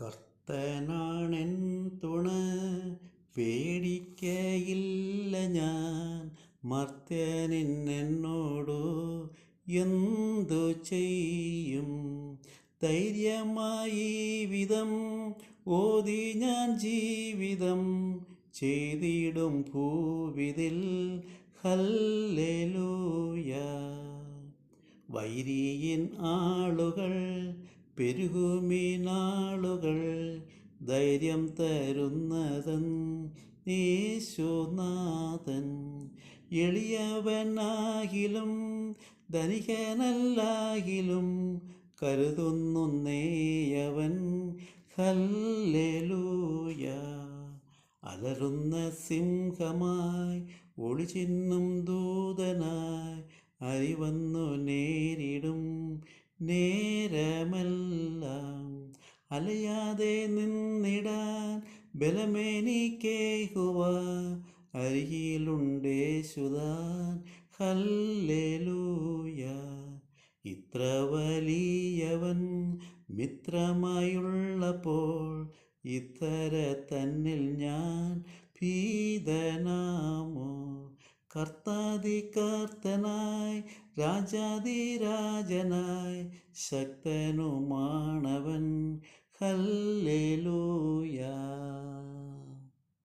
കർത്തനാണെൻ തുണ, പേടിക്കയില്ല ഞാൻ. മർത്യനെന്നോടു എന്തു ചെയ്യും? ധൈര്യമായി വിധം ഓതി ഞാൻ ജീവിതം ചെയ്തിടും ഭൂവിതിൽ. ഹല്ലേലൂയ. വൈരിയിൻ ആളുകൾ പെരുകുമിനാളുകൾ, ധൈര്യം തരുന്നതൻ യേശുനാഥൻ. എളിയവനാകിലും ധനികനല്ലാകിലും കരുതുന്നേയവൻ. ഹല്ലേലൂയ. അലറുന്ന സിംഹമായി ഒളിചിന്നും ദൂതനായി അരിവന്നു നേരിടും നേരമെല്ലാം. അലയാതെ നിന്നിടാൻ ബലമെനിക്കേകുവാൻ അരികിലുണ്ടേശുതാൻ. ഹല്ലേലൂയ. ഇത്ര വലിയവൻ മിത്രമായുള്ളപ്പോൾ ഇത്തര തന്നിൽ ഞാൻ ഭീതനാമോ? കർത്താതികർത്തനായി രാജാതിരാജനായി ശക്തനുമാണവൻ. ഹല്ലേലൂയ.